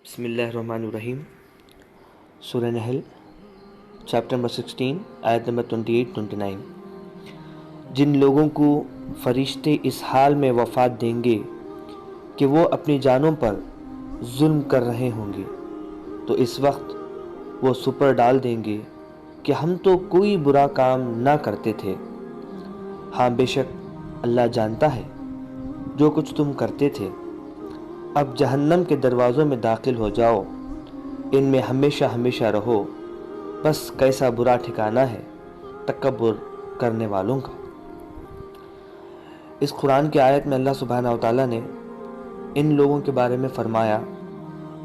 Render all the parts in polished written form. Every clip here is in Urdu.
بسم اللہ الرحمن الرحیم۔ سورہ نحل چیپٹر نمبر 16 آیت نمبر 28-29۔ جن لوگوں کو فرشتے اس حال میں وفات دیں گے کہ وہ اپنی جانوں پر ظلم کر رہے ہوں گے تو اس وقت وہ سپر ڈال دیں گے کہ ہم تو کوئی برا کام نہ کرتے تھے، ہاں بے شک اللہ جانتا ہے جو کچھ تم کرتے تھے۔ اب جہنم کے دروازوں میں داخل ہو جاؤ، ان میں ہمیشہ ہمیشہ رہو، بس کیسا برا ٹھکانہ ہے تکبر کرنے والوں کا۔ اس قرآن کی آیت میں اللہ سبحانہ وتعالیٰ نے ان لوگوں کے بارے میں فرمایا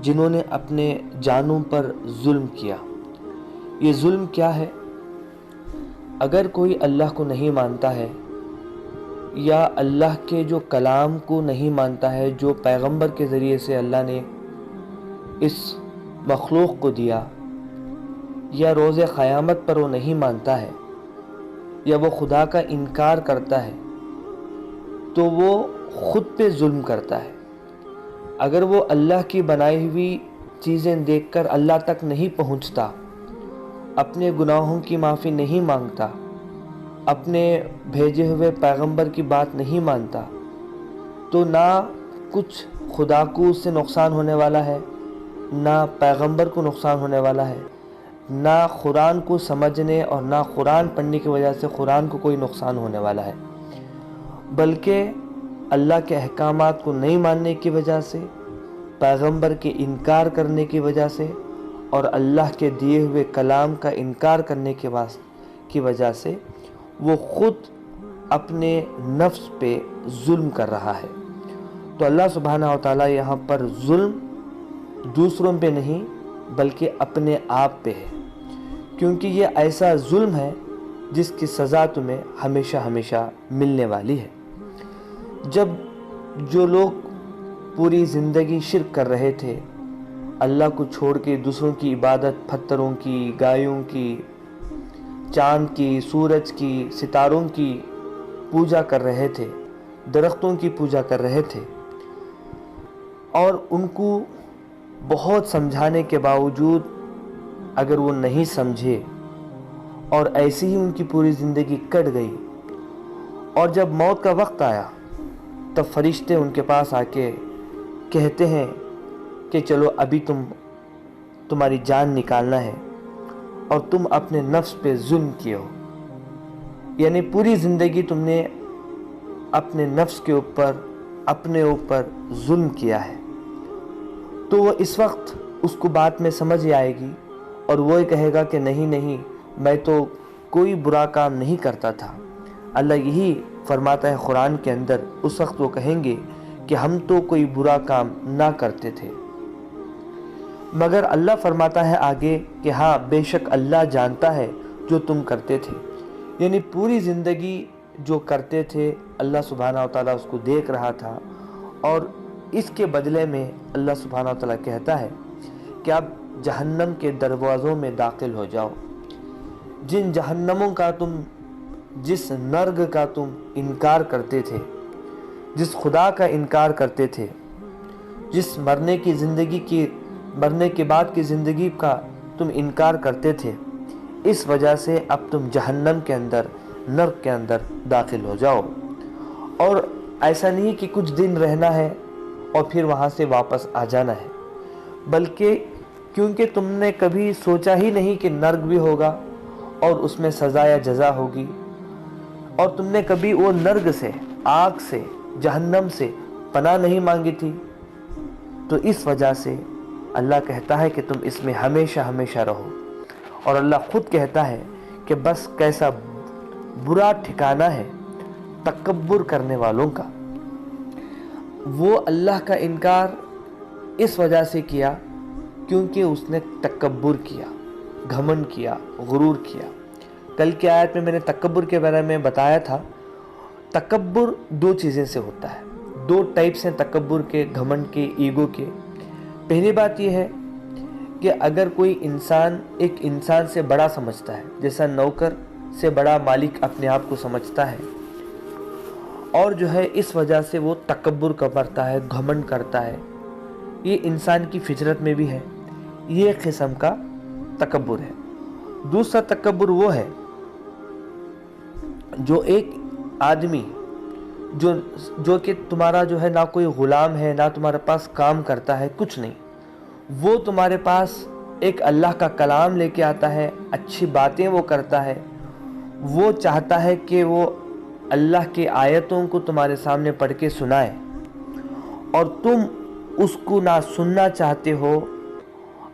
جنہوں نے اپنے جانوں پر ظلم کیا۔ یہ ظلم کیا ہے؟ اگر کوئی اللہ کو نہیں مانتا ہے یا اللہ کے جو کلام کو نہیں مانتا ہے، جو پیغمبر کے ذریعے سے اللہ نے اس مخلوق کو دیا، یا روز قیامت پر وہ نہیں مانتا ہے، یا وہ خدا کا انکار کرتا ہے، تو وہ خود پہ ظلم کرتا ہے۔ اگر وہ اللہ کی بنائی ہوئی چیزیں دیکھ کر اللہ تک نہیں پہنچتا، اپنے گناہوں کی معافی نہیں مانگتا، اپنے بھیجے ہوئے پیغمبر کی بات نہیں مانتا، تو نہ کچھ خدا کو اس سے نقصان ہونے والا ہے، نہ پیغمبر کو نقصان ہونے والا ہے، نہ قرآن کو سمجھنے اور نہ قرآن پڑھنے کی وجہ سے قرآن کو کوئی نقصان ہونے والا ہے، بلکہ اللہ کے احکامات کو نہیں ماننے کی وجہ سے، پیغمبر کے انکار کرنے کی وجہ سے اور اللہ کے دیے ہوئے کلام کا انکار کرنے کی وجہ سے وہ خود اپنے نفس پہ ظلم کر رہا ہے۔ تو اللہ سبحانہ وتعالیٰ یہاں پر ظلم دوسروں پہ نہیں بلکہ اپنے آپ پہ ہے، کیونکہ یہ ایسا ظلم ہے جس کی سزا تمہیں ہمیشہ ہمیشہ ملنے والی ہے۔ جب جو لوگ پوری زندگی شرک کر رہے تھے، اللہ کو چھوڑ کے دوسروں کی عبادت، پتھروں کی، گایوں کی، چاند کی، سورج کی، ستاروں کی پوجا کر رہے تھے، درختوں کی پوجا کر رہے تھے، اور ان کو بہت سمجھانے کے باوجود اگر وہ نہیں سمجھے اور ایسی ہی ان کی پوری زندگی کٹ گئی، اور جب موت کا وقت آیا تب فرشتے ان کے پاس آ کے کہتے ہیں کہ چلو ابھی تمہاری جان نکالنا ہے، اور تم اپنے نفس پہ ظلم کیے ہو، یعنی پوری زندگی تم نے اپنے نفس کے اوپر، اپنے اوپر ظلم کیا ہے، تو وہ اس وقت اس کو بات میں سمجھ آئے گی اور وہ کہے گا کہ نہیں نہیں، میں تو کوئی برا کام نہیں کرتا تھا۔ اللہ یہی فرماتا ہے قرآن کے اندر، اس وقت وہ کہیں گے کہ ہم تو کوئی برا کام نہ کرتے تھے، مگر اللہ فرماتا ہے آگے کہ ہاں بے شک اللہ جانتا ہے جو تم کرتے تھے، یعنی پوری زندگی جو کرتے تھے اللہ سبحانہ وتعالیٰ اس کو دیکھ رہا تھا، اور اس کے بدلے میں اللہ سبحانہ وتعالیٰ کہتا ہے کہ اب جہنم کے دروازوں میں داخل ہو جاؤ۔ جن جہنموں کا جس نرگ کا تم انکار کرتے تھے، جس خدا کا انکار کرتے تھے، جس مرنے کے بعد کی زندگی کا تم انکار کرتے تھے، اس وجہ سے اب تم جہنم کے اندر، نرک کے اندر داخل ہو جاؤ۔ اور ایسا نہیں کہ کچھ دن رہنا ہے اور پھر وہاں سے واپس آ جانا ہے، بلکہ کیونکہ تم نے کبھی سوچا ہی نہیں کہ نرک بھی ہوگا اور اس میں سزا یا جزا ہوگی، اور تم نے کبھی وہ نرک سے، آگ سے، جہنم سے پناہ نہیں مانگی تھی، تو اس وجہ سے اللہ کہتا ہے کہ تم اس میں ہمیشہ ہمیشہ رہو۔ اور اللہ خود کہتا ہے کہ بس کیسا برا ٹھکانہ ہے تکبر کرنے والوں کا۔ وہ اللہ کا انکار اس وجہ سے کیا کیونکہ اس نے تکبر کیا، گھمنڈ کیا، غرور کیا۔ کل کی آیت میں نے تکبر کے بارے میں بتایا تھا، تکبر دو چیزیں سے ہوتا ہے، دو ٹائپس ہیں تکبر کے، گھمنڈ کے، ایگو کے۔ پہلی بات یہ ہے کہ اگر کوئی انسان ایک انسان سے بڑا سمجھتا ہے، جیسا نوکر سے بڑا مالک اپنے آپ کو سمجھتا ہے، اور جو ہے اس وجہ سے وہ تکبر کرتا ہے، گھمنڈ کرتا ہے، یہ انسان کی فطرت میں بھی ہے، یہ ایک قسم کا تکبر ہے۔ دوسرا تکبر وہ ہے جو ایک آدمی جو کہ تمہارا جو ہے نہ کوئی غلام ہے، نہ تمہارے پاس کام کرتا ہے، کچھ نہیں، وہ تمہارے پاس ایک اللہ کا کلام لے کے آتا ہے، اچھی باتیں وہ کرتا ہے، وہ چاہتا ہے کہ وہ اللہ کی آیتوں کو تمہارے سامنے پڑھ کے سنائے، اور تم اس کو نہ سننا چاہتے ہو،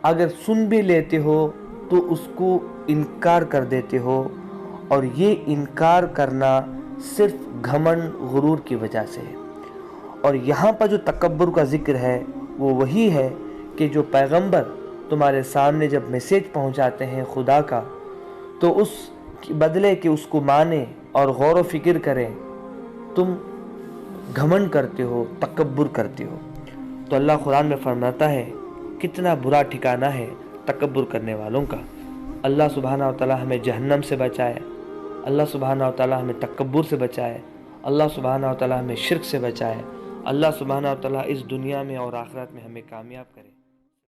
اگر سن بھی لیتے ہو تو اس کو انکار کر دیتے ہو، اور یہ انکار کرنا صرف گھمنڈ غرور کی وجہ سے ہے۔ اور یہاں پر جو تکبر کا ذکر ہے وہ وہی ہے کہ جو پیغمبر تمہارے سامنے جب میسیج پہنچاتے ہیں خدا کا، تو اس بدلے کہ اس کو مانیں اور غور و فکر کریں، تم گھمنڈ کرتے ہو، تکبر کرتے ہو۔ تو اللہ قرآن میں فرماتا ہے کتنا برا ٹھکانہ ہے تکبر کرنے والوں کا۔ اللہ سبحانہ و تعالی ہمیں جہنم سے بچائے، اللہ سبحانہ و تعالی ہمیں تکبر سے بچائے، اللہ سبحانہ و تعالی ہمیں شرک سے بچائے، اللہ سبحانہ و تعالی اس دنیا میں اور آخرت میں ہمیں کامیاب کرے۔